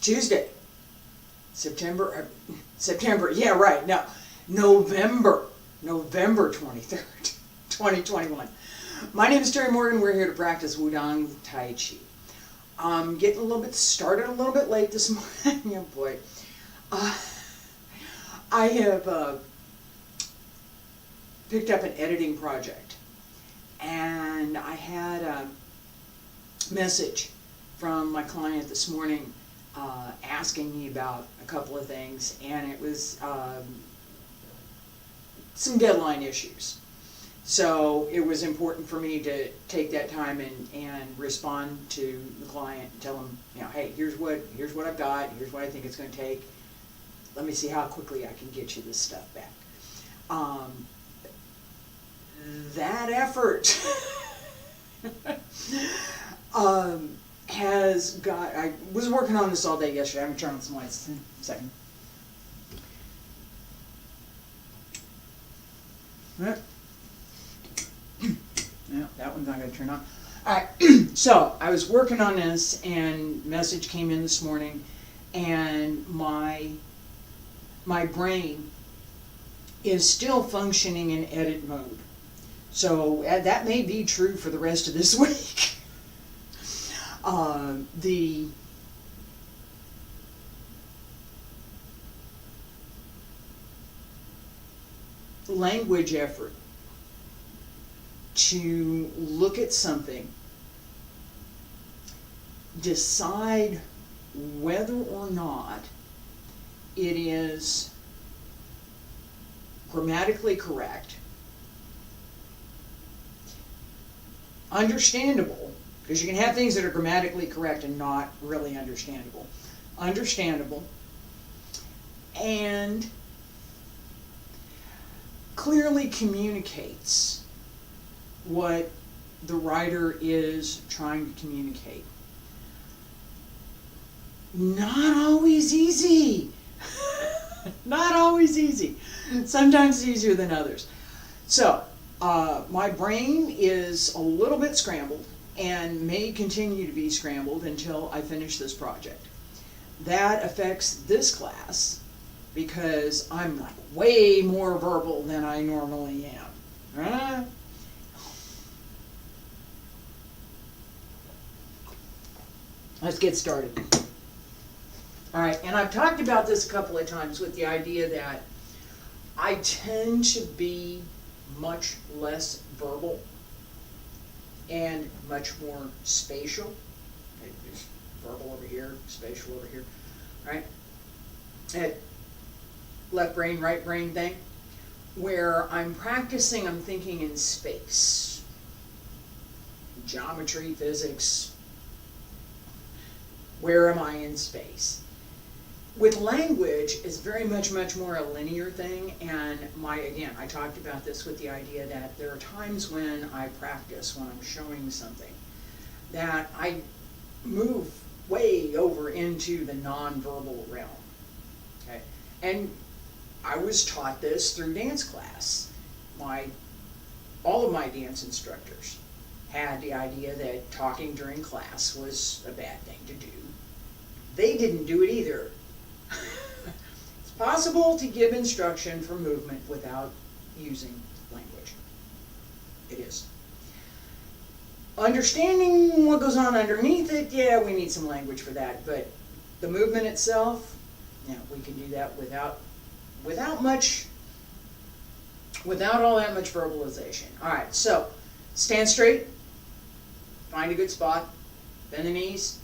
Tuesday, September, yeah, right, no, November 23rd, 2021. My name is Terry Morgan. We're here to practice Wudang Taiji. I'm getting a little bit started a little bit late this morning. Oh boy. I have picked up an editing project, and I had a message from my client this morning asking me about a couple of things, and it was some deadline issues. So it was important for me to take that time and respond to the client and tell them, you know, hey, here's what I've got, here's what I think it's going to take. Let me see how quickly I can get you this stuff back. That effort has got, I was working on this all day yesterday. I'm going to turn on some lights in a second. No, that one's not going to turn on. Alright, so I was working on this, and message came in this morning, and my brain is still functioning in edit mode. So that may be true for the rest of this week. The language effort to look at something, decide whether or not it is grammatically correct, understandable, because you can have things that are grammatically correct and not really understandable, and clearly communicates what the writer is trying to communicate. Not always easy. Not always easy. Sometimes easier than others. So, my brain is a little bit scrambled and may continue to be scrambled until I finish this project. That affects this class because I'm like way more verbal than I normally am. Let's get started. All right, and I've talked about this a couple of times with the idea that I tend to be much less verbal and much more spatial. There's verbal over here, spatial over here, right? And left brain, right brain thing, where I'm practicing, I'm thinking in space. Geometry, physics. Where am I in space? With language, it's very much more a linear thing, and again, I talked about this with the idea that there are times when I practice, when I'm showing something, that I move way over into the nonverbal realm, okay? And I was taught this through dance class. All of my dance instructors had the idea that talking during class was a bad thing to do. They didn't do it either. It's possible to give instruction for movement without using language. It is. Understanding what goes on underneath it, yeah, we need some language for that, but the movement itself, yeah, we can do that without all that much verbalization. All right, so stand straight, find a good spot, bend the knees,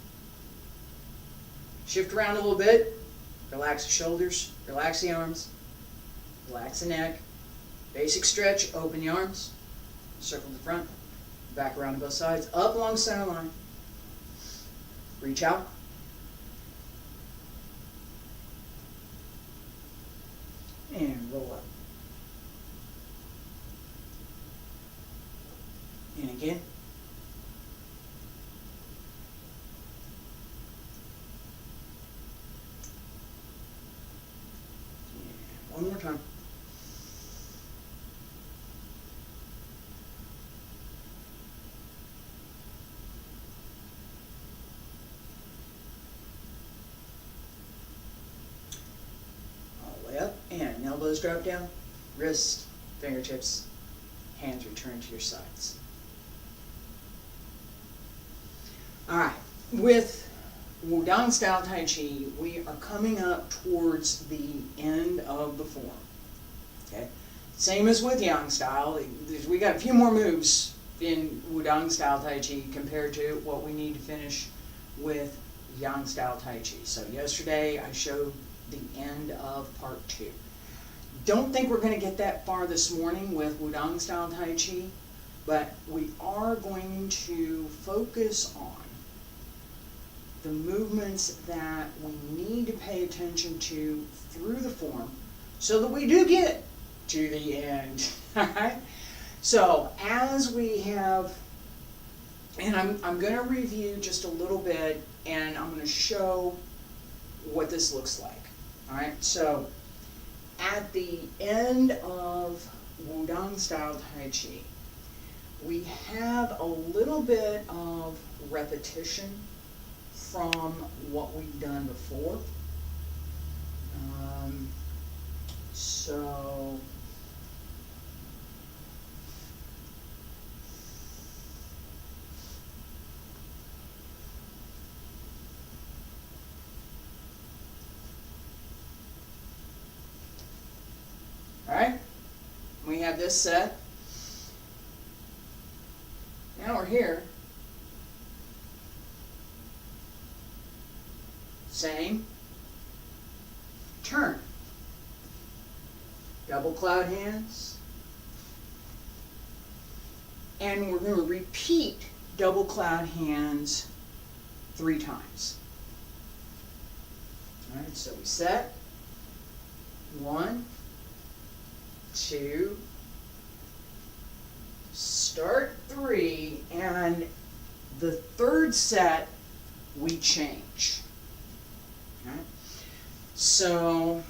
shift around a little bit, relax the shoulders, relax the arms, relax the neck, basic stretch, open the arms, circle the front, back around to both sides, up along center line, reach out, and roll up. And again. And one more time. elbows drop down, wrists, fingertips, hands return to your sides. Alright, with Wudang style Tai Chi, we are coming up towards the end of the form. Okay? Same as with Yang style, we got a few more moves in Wudang style Tai Chi compared to what we need to finish with Yang style Tai Chi. So yesterday I showed the end of part 2. Don't think we're going to get that far this morning with Wudang style Tai Chi, but we are going to focus on the movements that we need to pay attention to through the form so that we do get to the end. Alright? So as we have, and I'm going to review just a little bit, and I'm going to show what this looks like. Alright, so at the end of Wudang style Tai Chi, we have a little bit of repetition from what we've done before. So alright, we have this set. Now we're here. Same. Turn. Double cloud hands. And we're going to repeat double cloud hands 3 times. Alright, so we set. 1, 2, start 3, and the third set we change. Okay. So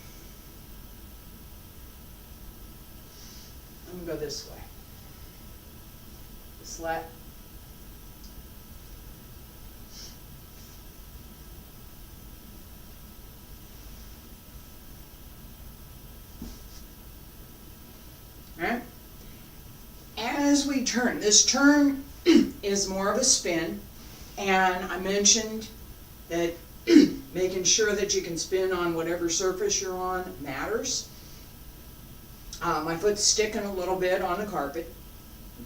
I'm going to go this way. This left. Alright. As we turn, this turn is more of a spin, and I mentioned that making sure that you can spin on whatever surface you're on matters. My foot's sticking a little bit on the carpet.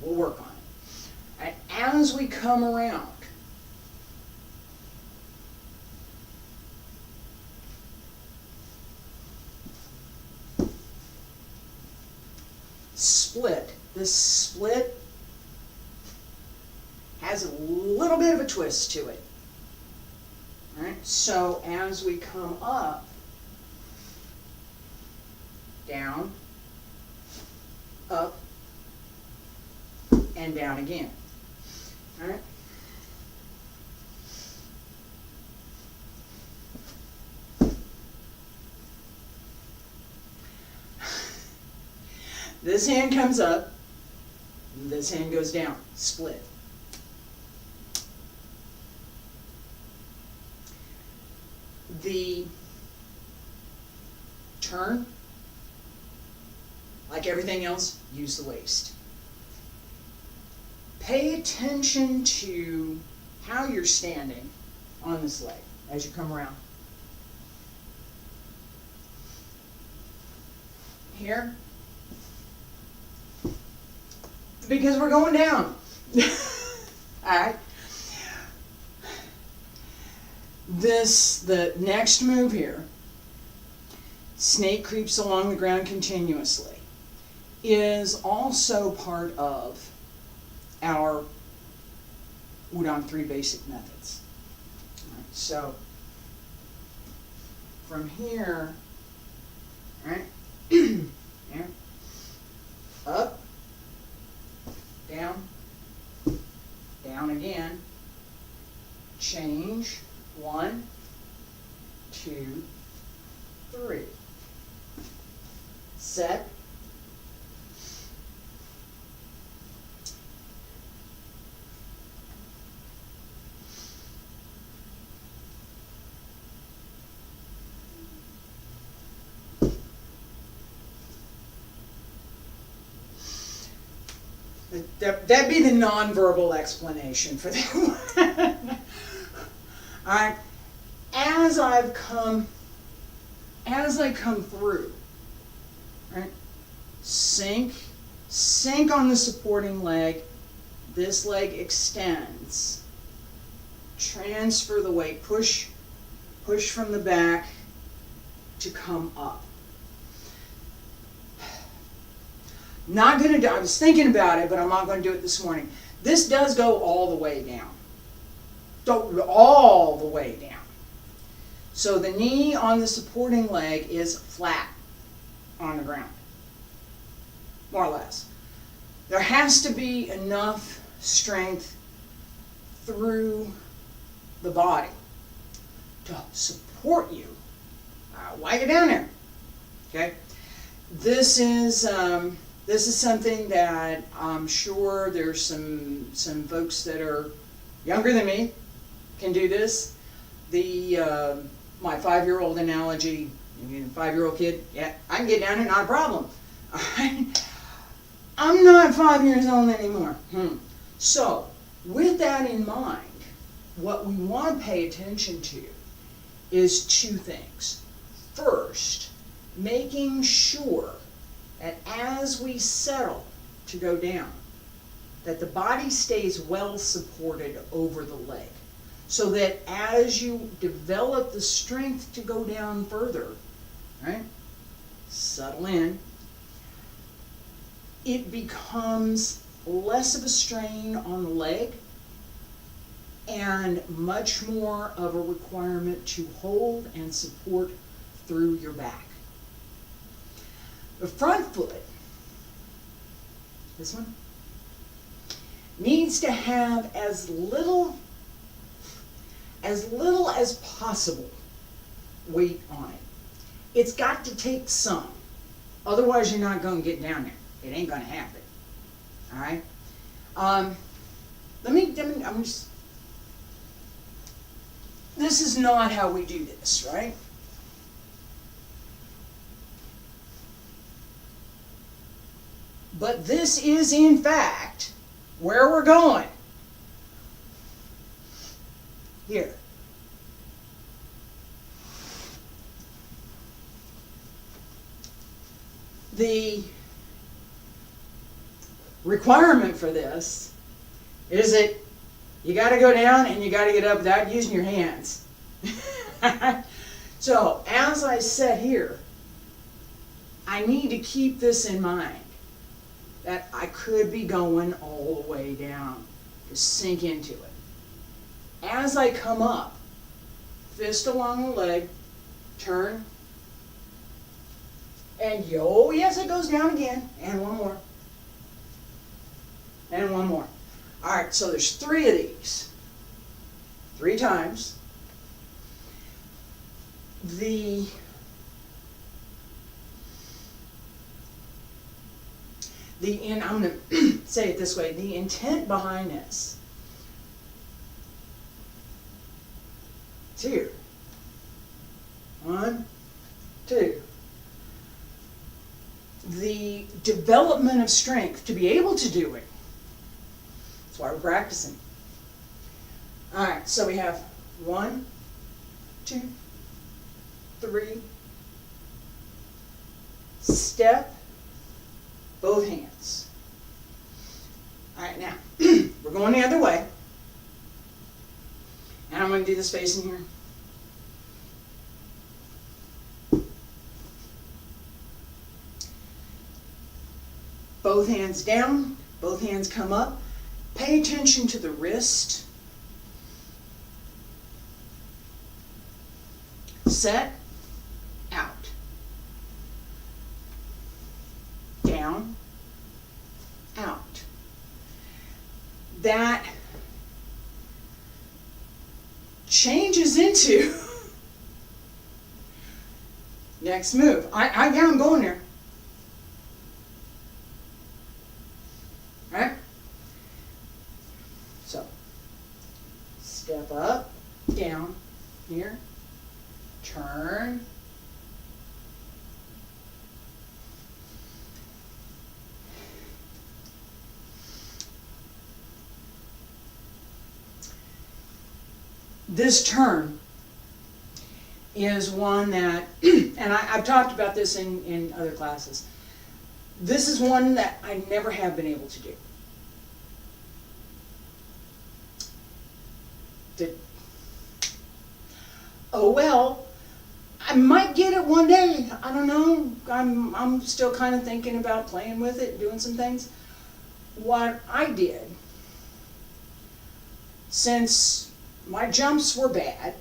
We'll work on it. Right, as we come around, split. This split has a little bit of a twist to it. Alright, so as we come up, down, up, and down again. Alright? This hand comes up, this hand goes down, split. The turn, like everything else, use the waist. Pay attention to how you're standing on this leg as you come around. Here. Because we're going down. Alright. The next move here, snake creeps along the ground continuously, is also part of our Wudang 3 basic methods. Right, so from here, right, here, up, down, down again, change, 1, 2, 3. Set. That'd be the nonverbal explanation for that one. All right. As I come through, right? Sink on the supporting leg. This leg extends. Transfer the weight. Push from the back to come up. Not going to do, I was thinking about it, but I'm not going to do it this morning. This does go all the way down. All the way down. So the knee on the supporting leg is flat on the ground, more or less. There has to be enough strength through the body to support you while you're down there. Okay? This is something that I'm sure there's some folks that are younger than me can do this. My 5-year-old analogy, 5-year-old kid, yeah, I can get down there, not a problem. All right? I'm not 5 years old anymore. So, with that in mind, what we want to pay attention to is two things. First, making sure that as we settle to go down, that the body stays well supported over the leg. So that as you develop the strength to go down further, right, settle in, it becomes less of a strain on the leg and much more of a requirement to hold and support through your back. The front foot, this one, needs to have as little as possible weight on it. It's got to take some. Otherwise, you're not going to get down there. It ain't going to happen. All right? This is not how we do this, right? But this is, in fact, where we're going. Here. The requirement for this is that you got to go down and you got to get up without using your hands. So, as I sit here, I need to keep this in mind, that I could be going all the way down. Just sink into it. As I come up, fist along the leg, turn, and oh yes, it goes down again, and one more, and one more. All right, so there's 3 of these, 3 times. And I'm going to say it this way, the intent behind this is here. 1, 2. The development of strength to be able to do it. That's why we're practicing. All right, so we have 1, 2, 3. Step, both hands. All right, now, we're going the other way. And I'm going to do this facing here. Both hands down, both hands come up. Pay attention to the wrist. Set, out. Down, out. That changes into next move. I'm going there. Right? So, step up, down, here, turn, this turn is one that, and I've talked about this in other classes, this is one that I never have been able to do. Oh well, I might get it one day. I don't know. I'm still kind of thinking about playing with it, doing some things. What I did, since my jumps were bad,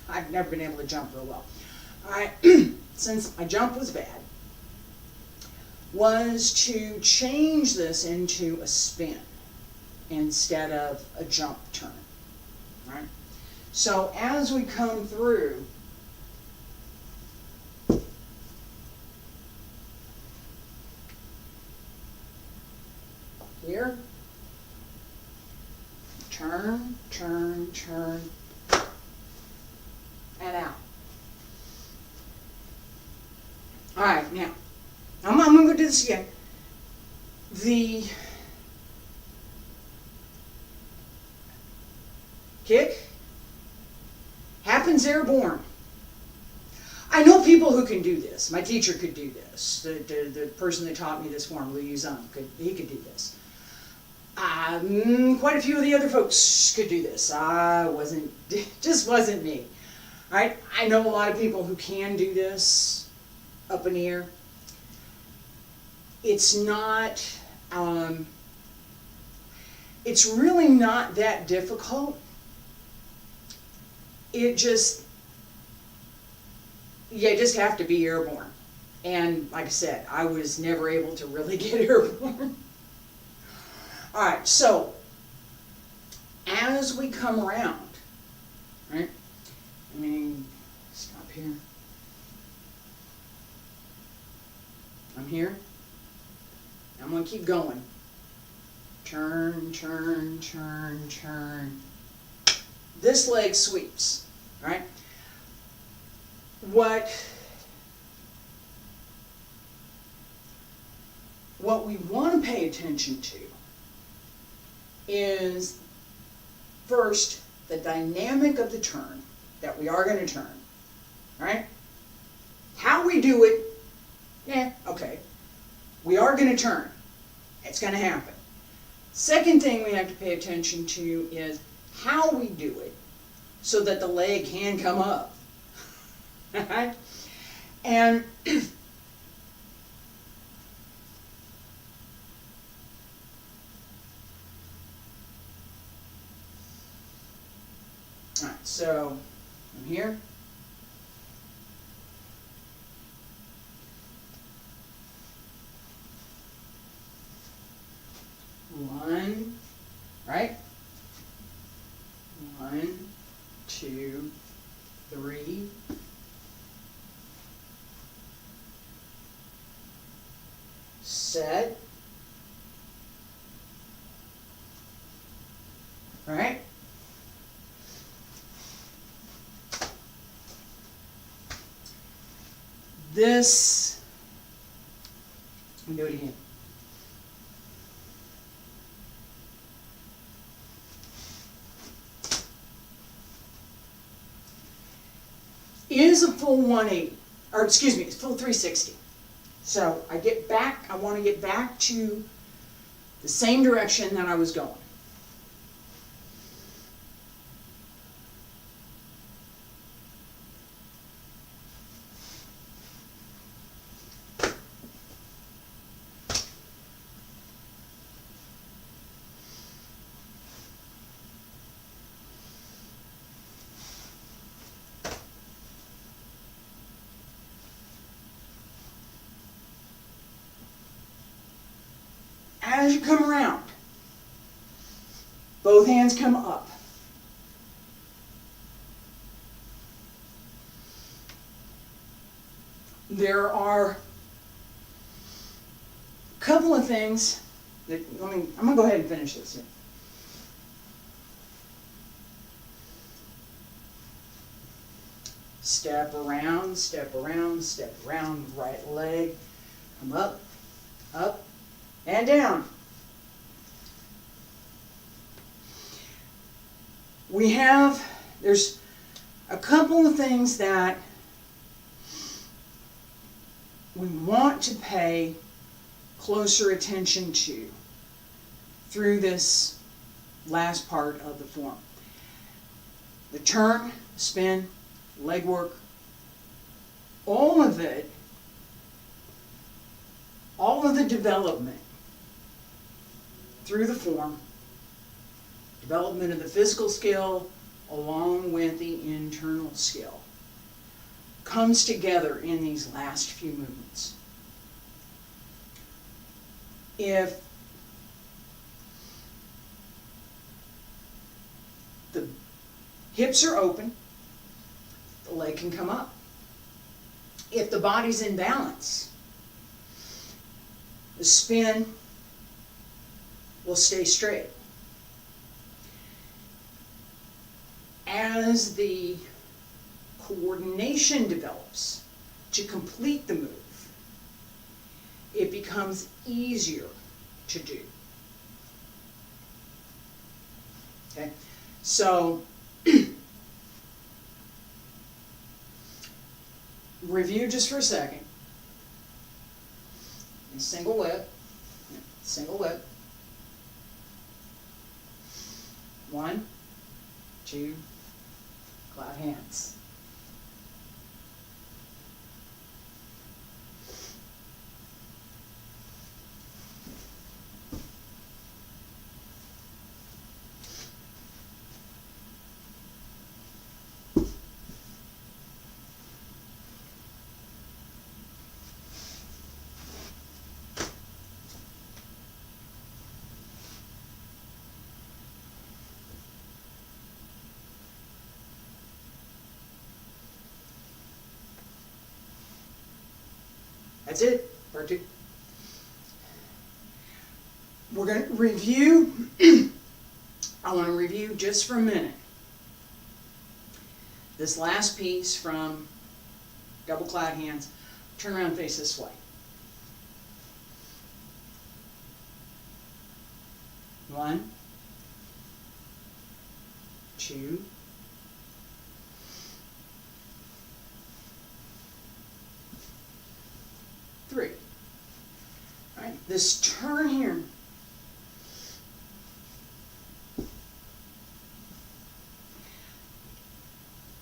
I've never been able to jump real well. Since my jump was bad, was to change this into a spin instead of a jump turn, right? So as we come through, here, turn, turn, turn, and out. All right, now, I'm going to do this again. The kick happens airborne. I know people who can do this. My teacher could do this. The person that taught me this form, Wudang, he could do this. Quite a few of the other folks could do this. Just wasn't me. All right? I know a lot of people who can do this up in the air. It's not, it's really not that difficult. You just have to be airborne. And like I said, I was never able to really get airborne. All right, so as we come around, right? I mean, stop here. I'm here. I'm going to keep going. Turn, turn, turn, turn. This leg sweeps, right? What we want to pay attention to is, first, the dynamic of the turn that we are going to turn, right? How we do it, okay. We are going to turn. It's going to happen. Second thing we have to pay attention to is how we do it so that the leg can come up. And all right, so I'm here. One, right? 1, 2, 3. Set. Right? This, let me do it again. Is a full 180, or excuse me, it's full 360. So I get back, I want to get back to the same direction that I was going. As you come around, both hands come up. There are a couple of things that, I'm going to go ahead and finish this here. Step around, step around, step around, right leg, come up, up, and down. We have There's a couple of things that we want to pay closer attention to through this last part of the form. The turn, spin, leg work, all of it, all of the development through the form, development of the physical skill along with the internal skill, comes together in these last few movements. If the hips are open, the leg can come up. If the body's in balance, the spin will stay straight. As the coordination develops to complete the move, it becomes easier to do. Okay, so review just for a second. Single whip, single whip. 1, 2, cloud hands. That's it, part 2. We're going to review, I want to review just for a minute this last piece from double cloud hands. Turn around and face this way. 1, 2, 3. All right, this turn here,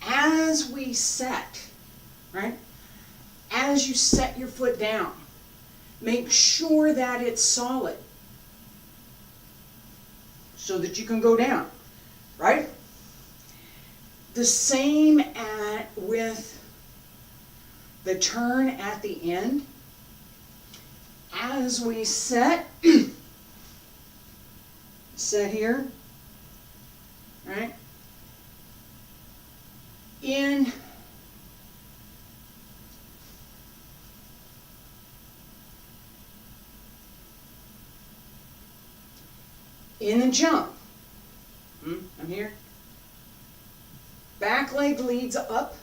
as we set, right, as you set your foot down, make sure that it's solid so that you can go down, right? The same with the turn at the end. As we set here, right, in the jump, I'm here, back leg leads up,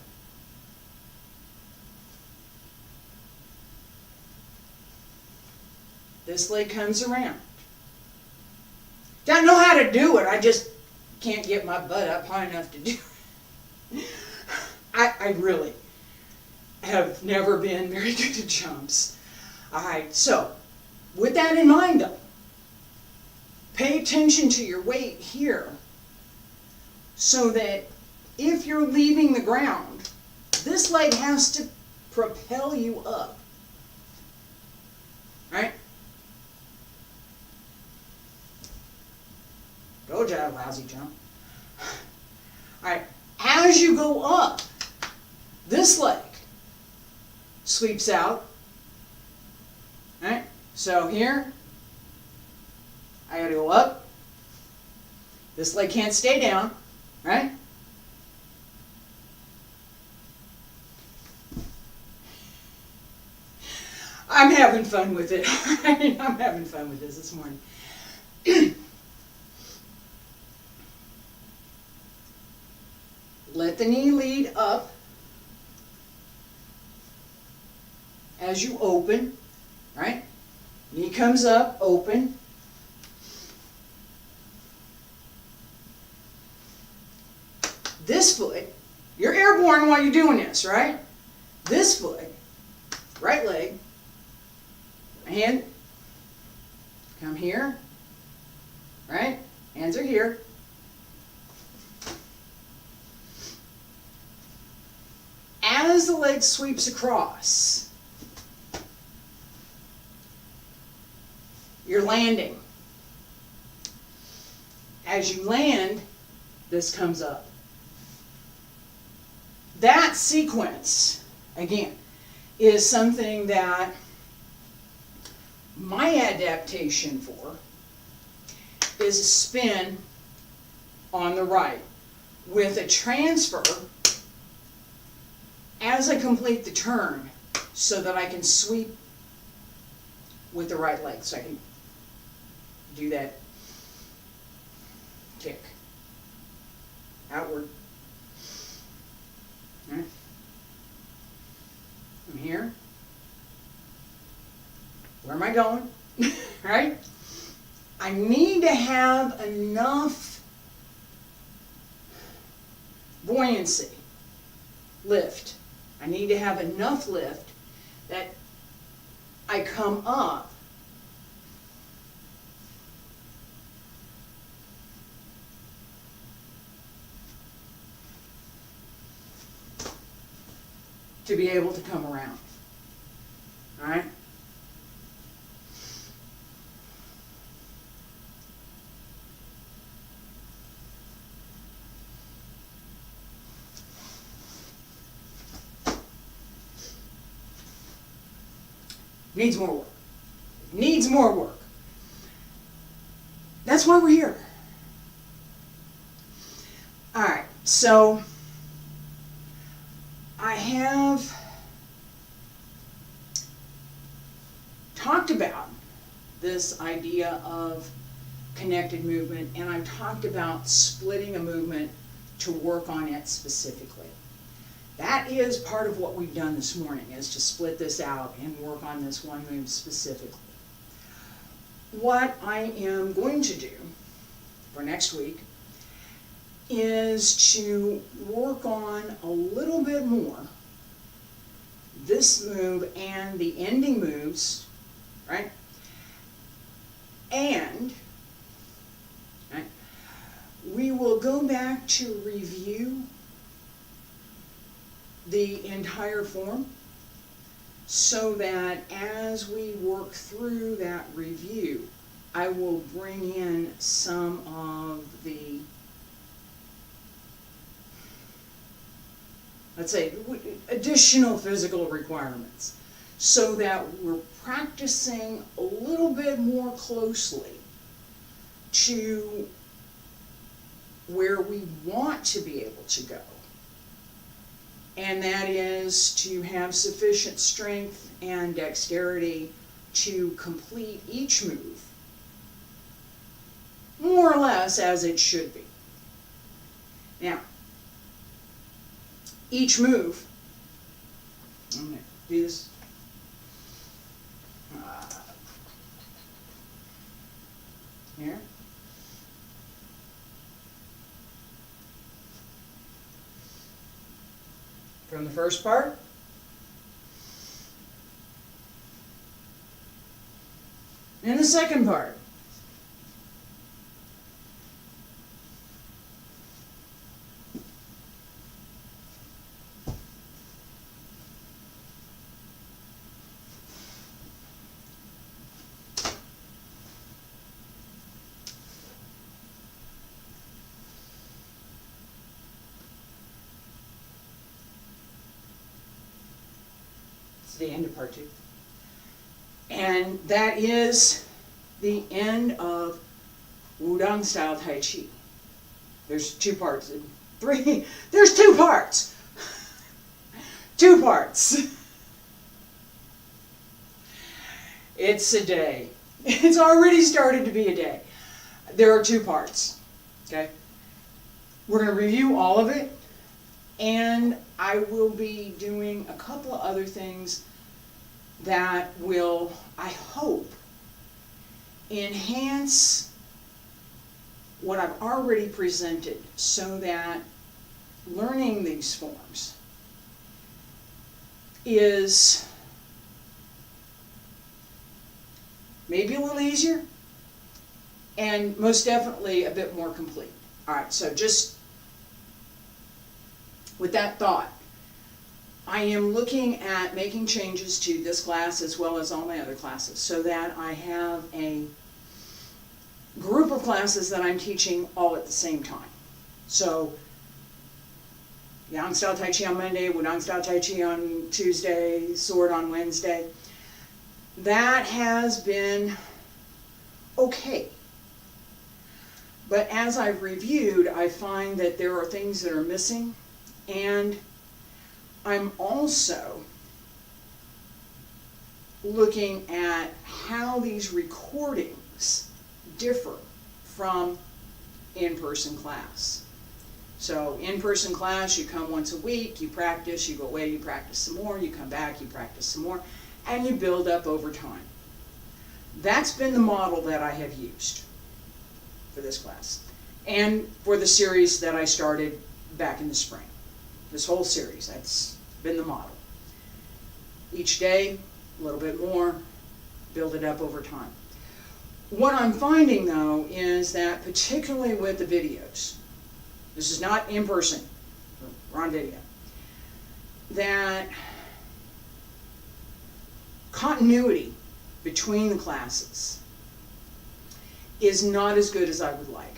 this leg comes around. Don't know how to do it. I just can't get my butt up high enough to do it. I really have never been very good at jumps. Alright, so with that in mind though, pay attention to your weight here so that if you're leaving the ground, this leg has to propel you up. Right? Told you I had a lousy jump. Alright, as you go up, this leg sweeps out. Alright, so here, I gotta go up. This leg can't stay down, right? I'm having fun with it. I'm having fun with this morning. Let the knee lead up as you open, right? Knee comes up, open. This this foot, you're airborne while you're doing this, right? This foot, right leg, hand, come here, right? Hands are here. As the leg sweeps across, you're landing. As you land, this comes up. That sequence, again, is something that my adaptation for is a spin on the right with a transfer as I complete the turn so that I can sweep with the right leg. So I can do that kick outward. All right. I'm here. Where am I going? Right? I need to have enough buoyancy, lift. I need to have enough lift that I come up to be able to come around. All right? Needs more work. Needs more work. That's why we're here. All right, so I have talked about this idea of connected movement, and I've talked about splitting a movement to work on it specifically. That is part of what we've done this morning, is to split this out and work on this one move specifically. What I am going to do for next week is to work on a little bit more this move and the ending moves, right? And right, we will go back to review the entire form so that as we work through that review, I will bring in some of the, let's say, additional physical requirements so that we're practicing a little bit more closely to where we want to be able to go. And that is to have sufficient strength and dexterity to complete each move, more or less as it should be. Now, each move, I'm going to do this. Here. From the first part. And the second part. The end of part 2. And that is the end of Wudang style Tai Chi. There's 2 parts. 3. There's 2 parts. 2 parts. It's a day. It's already started to be a day. There are 2 parts. Okay? We're going to review all of it. And I will be doing a couple of other things that will, I hope, enhance what I've already presented so that learning these forms is maybe a little easier and most definitely a bit more complete. All right, so just with that thought, I am looking at making changes to this class as well as all my other classes so that I have a group of classes that I'm teaching all at the same time. So, Yang Style Tai Chi on Monday, Wudang Style Tai Chi on Tuesday, Sword on Wednesday. That has been okay. But as I've reviewed, I find that there are things that are missing, and I'm also looking at how these recordings differ from in-person class. So in-person class, you come once a week, you practice, you go away, you practice some more, you come back, you practice some more, and you build up over time. That's been the model that I have used for this class and for the series that I started back in the spring. This whole series, that's been the model. Each day, a little bit more, build it up over time. What I'm finding though is that particularly with the videos, this is not in person, we're on video, that continuity between the classes is not as good as I would like.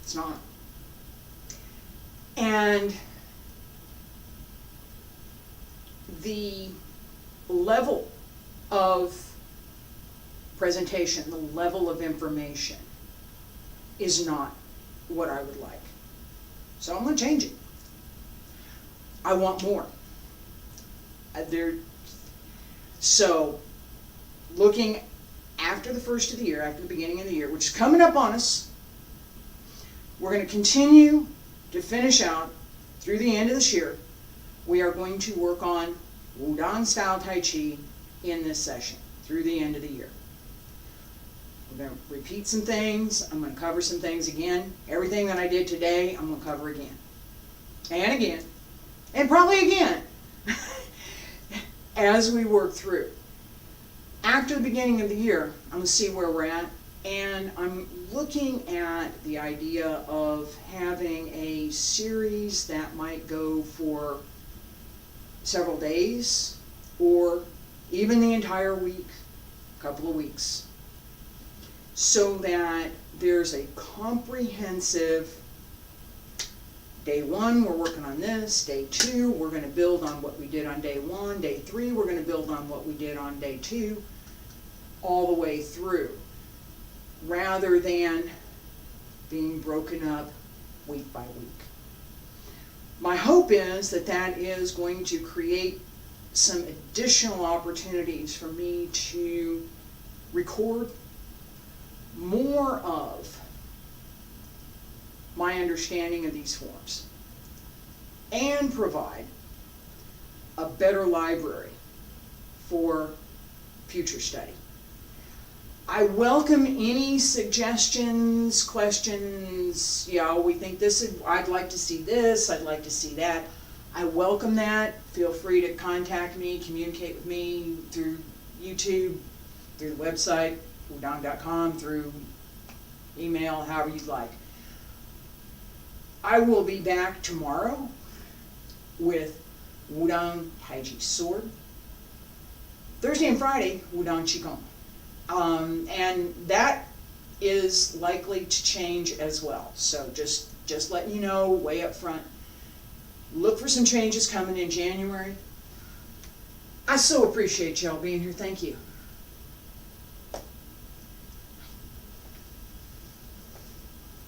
It's not. And the level of presentation, the level of information is not what I would like. So I'm going to change it. I want more. So looking after the first of the year, after the beginning of the year, which is coming up on us, we're going to continue to finish out through the end of this year. We are going to work on Wudang Style Tai Chi in this session through the end of the year. We're going to repeat some things. I'm going to cover some things again. Everything that I did today, I'm going to cover again. And again. And probably again. As we work through. After the beginning of the year, I'm going to see where we're at. And I'm looking at the idea of having a series that might go for several days or even the entire week, a couple of weeks, so that there's a comprehensive day one, we're working on this. Day two, we're going to build on what we did on day one. Day three, we're going to build on what we did on day two, all the way through, rather than being broken up week by week. My hope is that that is going to create some additional opportunities for me to record more of my understanding of these forms and provide a better library for future study. I welcome any suggestions, questions, we think this is, I'd like to see this, I'd like to see that. I welcome that. Feel free to contact me, communicate with me through YouTube, through the website, wudang.com, through email, however you'd like. I will be back tomorrow with Wudang Taiji Sword. Thursday and Friday, Wudang Qigong. And that is likely to change as well. So just letting you know way up front. Look for some changes coming in January. I so appreciate y'all being here. Thank you.